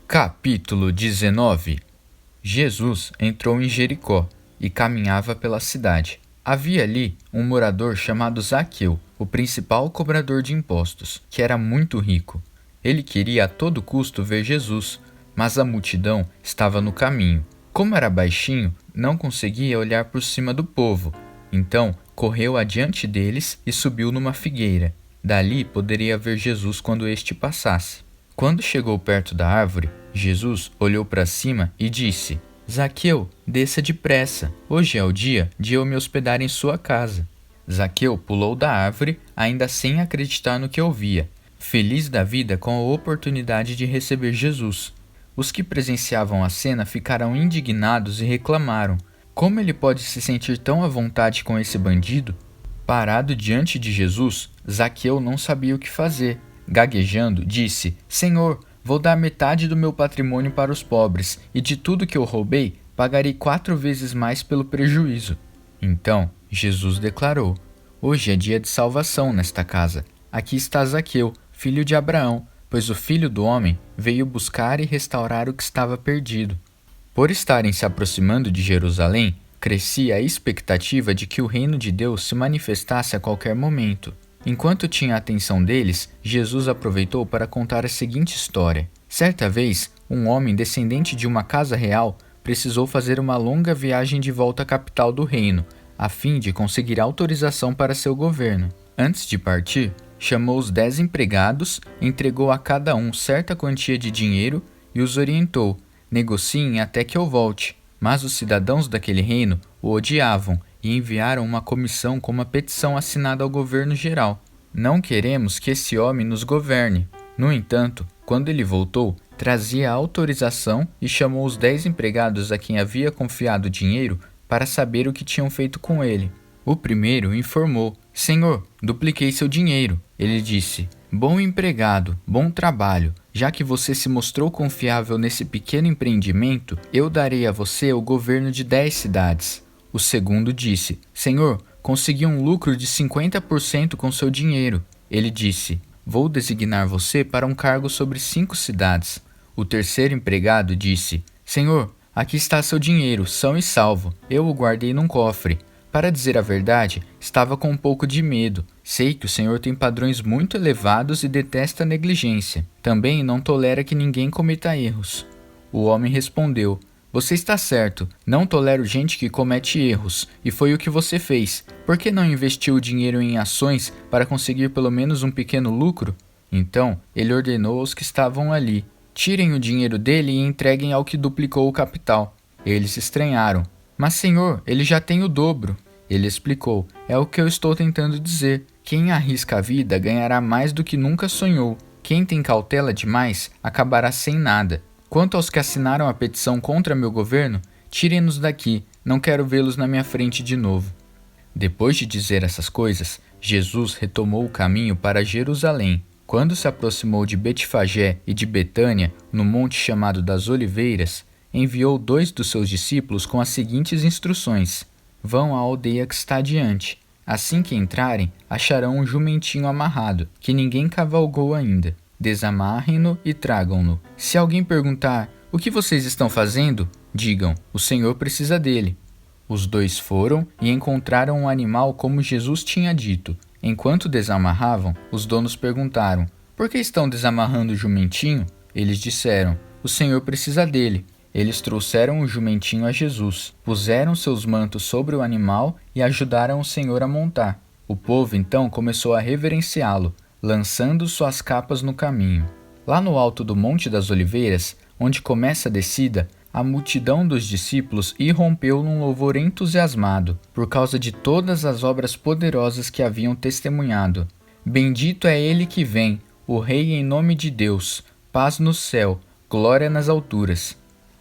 Capítulo 19. Jesus entrou em Jericó e caminhava pela cidade. Havia ali um morador chamado Zaqueu, o principal cobrador de impostos, que era muito rico. Ele queria a todo custo ver Jesus, mas a multidão estava no caminho. Como era baixinho, não conseguia olhar por cima do povo. Então, correu adiante deles e subiu numa figueira. Dali poderia ver Jesus quando este passasse. Quando chegou perto da árvore, Jesus olhou para cima e disse: Zaqueu, desça depressa. Hoje é o dia de eu me hospedar em sua casa. Zaqueu pulou da árvore, ainda sem acreditar no que ouvia, feliz da vida com a oportunidade de receber Jesus. Os que presenciavam a cena ficaram indignados e reclamaram: como ele pode se sentir tão à vontade com esse bandido? Parado diante de Jesus, Zaqueu não sabia o que fazer. Gaguejando, disse: Senhor, vou dar metade do meu patrimônio para os pobres, e de tudo que eu roubei, pagarei 4 vezes mais pelo prejuízo. Então, Jesus declarou: Hoje é dia de salvação nesta casa. Aqui está Zaqueu, filho de Abraão, pois o Filho do Homem veio buscar e restaurar o que estava perdido. Por estarem se aproximando de Jerusalém, crescia a expectativa de que o reino de Deus se manifestasse a qualquer momento. Enquanto tinha a atenção deles, Jesus aproveitou para contar a seguinte história. Certa vez, um homem descendente de uma casa real precisou fazer uma longa viagem de volta à capital do reino, a fim de conseguir autorização para seu governo. Antes de partir, chamou os 10 empregados, entregou a cada um certa quantia de dinheiro e os orientou: negociem até que eu volte. Mas os cidadãos daquele reino o odiavam e enviaram uma comissão com uma petição assinada ao governo geral. Não queremos que esse homem nos governe. No entanto, quando ele voltou, trazia a autorização e chamou os 10 empregados a quem havia confiado o dinheiro para saber o que tinham feito com ele. O primeiro informou: Senhor, dupliquei seu dinheiro. Ele disse: Bom empregado, bom trabalho. Já que você se mostrou confiável nesse pequeno empreendimento, eu darei a você o governo de 10 cidades. O segundo disse: Senhor, consegui um lucro de 50% com seu dinheiro. Ele disse: Vou designar você para um cargo sobre 5 cidades. O terceiro empregado disse: Senhor, aqui está seu dinheiro, são e salvo. Eu o guardei num cofre. Para dizer a verdade, estava com um pouco de medo. Sei que o Senhor tem padrões muito elevados e detesta a negligência. Também não tolera que ninguém cometa erros. O homem respondeu: Você está certo, não tolero gente que comete erros, e foi o que você fez. Por que não investiu o dinheiro em ações para conseguir pelo menos um pequeno lucro? Então, ele ordenou aos que estavam ali: Tirem o dinheiro dele e entreguem ao que duplicou o capital. Eles estranharam: Mas, senhor, ele já tem o dobro. Ele explicou: É o que eu estou tentando dizer. Quem arrisca a vida ganhará mais do que nunca sonhou. Quem tem cautela demais acabará sem nada. Quanto aos que assinaram a petição contra meu governo, tirem-nos daqui, não quero vê-los na minha frente de novo. Depois de dizer essas coisas, Jesus retomou o caminho para Jerusalém. Quando se aproximou de Betfagé e de Betânia, no monte chamado das Oliveiras, enviou 2 dos seus discípulos com as seguintes instruções: Vão à aldeia que está adiante. Assim que entrarem, acharão um jumentinho amarrado, que ninguém cavalgou ainda. Desamarrem-no e tragam-no. Se alguém perguntar: O que vocês estão fazendo? Digam: O Senhor precisa dele. Os 2 foram e encontraram um animal como Jesus tinha dito. Enquanto desamarravam, os donos perguntaram: Por que estão desamarrando o jumentinho? Eles disseram: O Senhor precisa dele. Eles trouxeram o jumentinho a Jesus, puseram seus mantos sobre o animal e ajudaram o Senhor a montar. O povo então começou a reverenciá-lo, lançando suas capas no caminho. Lá no alto do Monte das Oliveiras, onde começa a descida, a multidão dos discípulos irrompeu num louvor entusiasmado, por causa de todas as obras poderosas que haviam testemunhado. Bendito é ele que vem, o Rei em nome de Deus, paz no céu, glória nas alturas.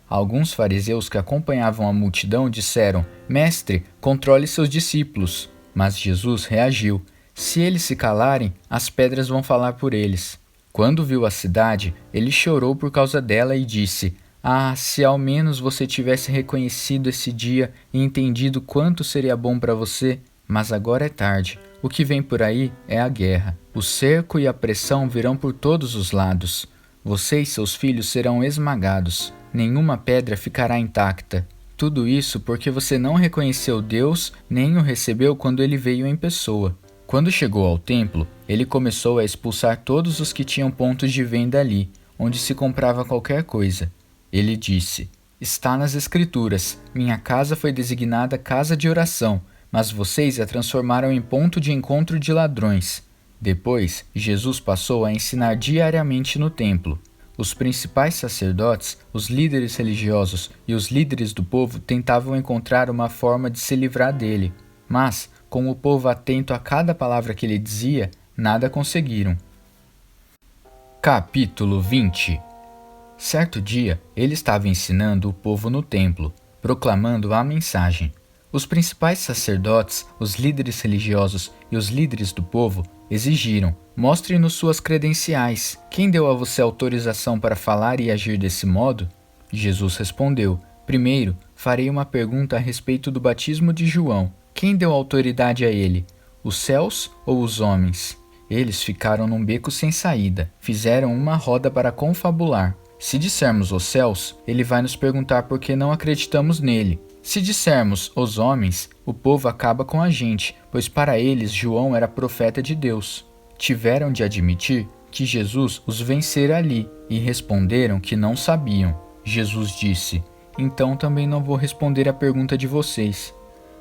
Alguns fariseus que acompanhavam a multidão disseram: Mestre, controle seus discípulos. Mas Jesus reagiu: Se eles se calarem, as pedras vão falar por eles. Quando viu a cidade, ele chorou por causa dela e disse: Ah, se ao menos você tivesse reconhecido esse dia e entendido quanto seria bom para você. Mas agora é tarde. O que vem por aí é a guerra. O cerco e a pressão virão por todos os lados. Você e seus filhos serão esmagados. Nenhuma pedra ficará intacta. Tudo isso porque você não reconheceu Deus nem o recebeu quando ele veio em pessoa. Quando chegou ao templo, ele começou a expulsar todos os que tinham pontos de venda ali, onde se comprava qualquer coisa. Ele disse: "Está nas Escrituras, minha casa foi designada casa de oração, mas vocês a transformaram em ponto de encontro de ladrões." Depois, Jesus passou a ensinar diariamente no templo. Os principais sacerdotes, os líderes religiosos e os líderes do povo tentavam encontrar uma forma de se livrar dele, mas, com o povo atento a cada palavra que ele dizia, nada conseguiram. Capítulo 20. Certo dia, ele estava ensinando o povo no templo, proclamando a mensagem. Os principais sacerdotes, os líderes religiosos e os líderes do povo exigiram: "Mostre-nos suas credenciais. Quem deu a você autorização para falar e agir desse modo?" Jesus respondeu: "Primeiro, farei uma pergunta a respeito do batismo de João. Quem deu autoridade a ele? Os céus ou os homens?" Eles ficaram num beco sem saída. Fizeram uma roda para confabular. Se dissermos os céus, ele vai nos perguntar por que não acreditamos nele. Se dissermos os homens, o povo acaba com a gente, pois para eles João era profeta de Deus. Tiveram de admitir que Jesus os vencera ali e responderam que não sabiam. Jesus disse: "Então também não vou responder à pergunta de vocês."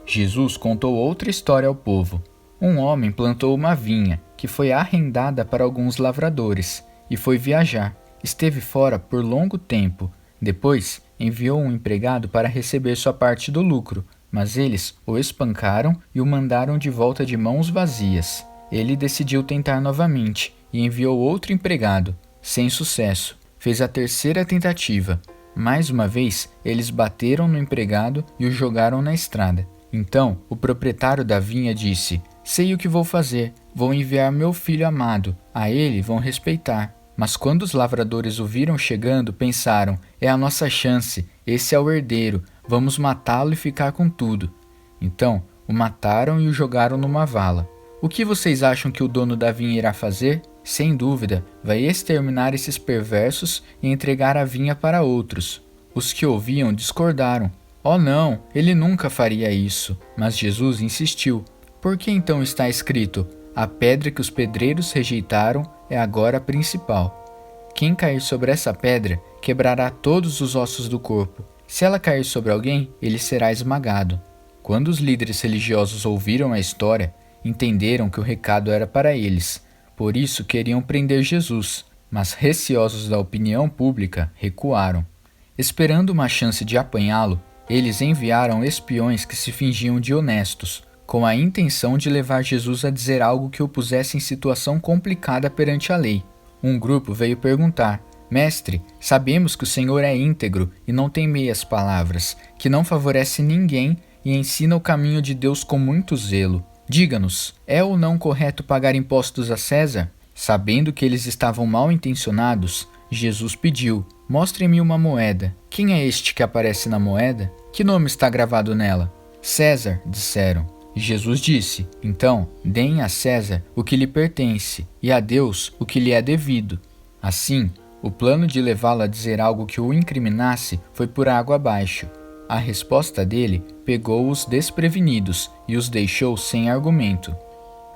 Jesus contou outra história ao povo. Um homem plantou uma vinha, que foi arrendada para alguns lavradores, e foi viajar. Esteve fora por longo tempo. Depois, enviou um empregado para receber sua parte do lucro, mas eles o espancaram e o mandaram de volta de mãos vazias. Ele decidiu tentar novamente e enviou outro empregado. Sem sucesso. Fez a terceira tentativa. Mais uma vez, eles bateram no empregado e o jogaram na estrada. Então, o proprietário da vinha disse: "Sei o que vou fazer. Vou enviar meu filho amado. A ele vão respeitar." Mas quando os lavradores o viram chegando, pensaram: "É a nossa chance, esse é o herdeiro, vamos matá-lo e ficar com tudo." Então, o mataram e o jogaram numa vala. O que vocês acham que o dono da vinha irá fazer? Sem dúvida, vai exterminar esses perversos e entregar a vinha para outros. Os que ouviam discordaram. "Oh não, ele nunca faria isso." Mas Jesus insistiu: "Por que então está escrito: a pedra que os pedreiros rejeitaram é agora a principal? Quem cair sobre essa pedra quebrará todos os ossos do corpo. Se ela cair sobre alguém, ele será esmagado." Quando os líderes religiosos ouviram a história, entenderam que o recado era para eles. Por isso queriam prender Jesus, mas receosos da opinião pública, recuaram. Esperando uma chance de apanhá-lo, eles enviaram espiões que se fingiam de honestos, com a intenção de levar Jesus a dizer algo que o pusesse em situação complicada perante a lei. Um grupo veio perguntar: "Mestre, sabemos que o Senhor é íntegro e não tem meias palavras, que não favorece ninguém e ensina o caminho de Deus com muito zelo. Diga-nos, é ou não correto pagar impostos a César?" Sabendo que eles estavam mal intencionados, Jesus pediu: "Mostre-me uma moeda." "Quem é este que aparece na moeda? Que nome está gravado nela?" "César", disseram. Jesus disse: "Então, deem a César o que lhe pertence e a Deus o que lhe é devido." Assim, o plano de levá-lo a dizer algo que o incriminasse foi por água abaixo. A resposta dele pegou os desprevenidos e os deixou sem argumento.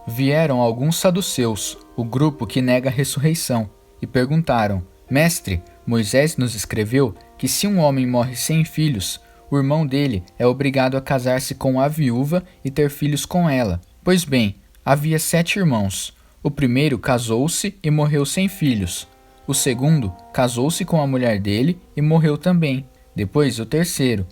Vieram alguns saduceus, o grupo que nega a ressurreição, e perguntaram: "Mestre, Moisés nos escreveu que se um homem morre sem filhos, o irmão dele é obrigado a casar-se com a viúva e ter filhos com ela. Pois bem, havia 7 irmãos. O primeiro casou-se e morreu sem filhos. O segundo casou-se com a mulher dele e morreu também. Depois o terceiro.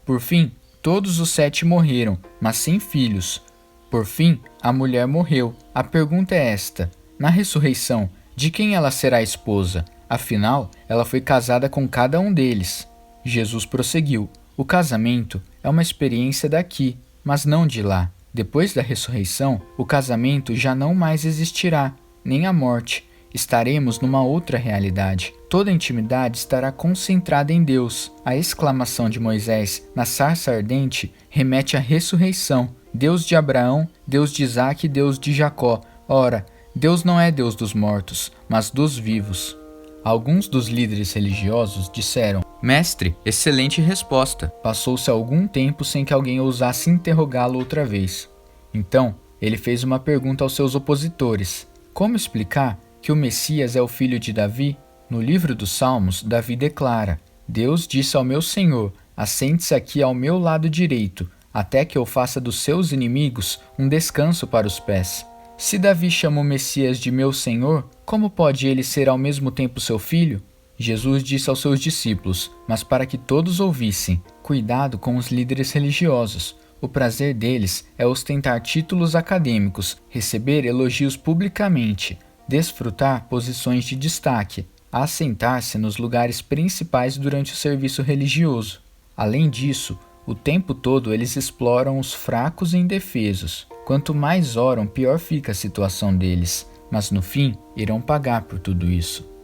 Por fim, todos os 7 morreram, mas sem filhos. Por fim, a mulher morreu. A pergunta é esta: na ressurreição, de quem ela será esposa? Afinal, ela foi casada com cada um deles." Jesus prosseguiu: "O casamento é uma experiência daqui, mas não de lá. Depois da ressurreição, o casamento já não mais existirá, nem a morte. Estaremos numa outra realidade. Toda a intimidade estará concentrada em Deus." A exclamação de Moisés na sarça ardente remete à ressurreição. Deus de Abraão, Deus de Isaque e Deus de Jacó. Ora, Deus não é Deus dos mortos, mas dos vivos. Alguns dos líderes religiosos disseram: Mestre, excelente resposta. Passou-se algum tempo sem que alguém ousasse interrogá-lo outra vez. Então, ele fez uma pergunta aos seus opositores: como explicar que o Messias é o filho de Davi? No livro dos Salmos, Davi declara: Deus disse ao meu Senhor: assente-se aqui ao meu lado direito, até que eu faça dos seus inimigos um descanso para os pés. Se Davi chama o Messias de meu Senhor, como pode ele ser ao mesmo tempo seu filho? Jesus disse aos seus discípulos, mas para que todos ouvissem: cuidado com os líderes religiosos. O prazer deles é ostentar títulos acadêmicos, receber elogios publicamente, desfrutar posições de destaque, assentar-se nos lugares principais durante o serviço religioso. Além disso, o tempo todo eles exploram os fracos e indefesos. Quanto mais oram, pior fica a situação deles, mas no fim irão pagar por tudo isso.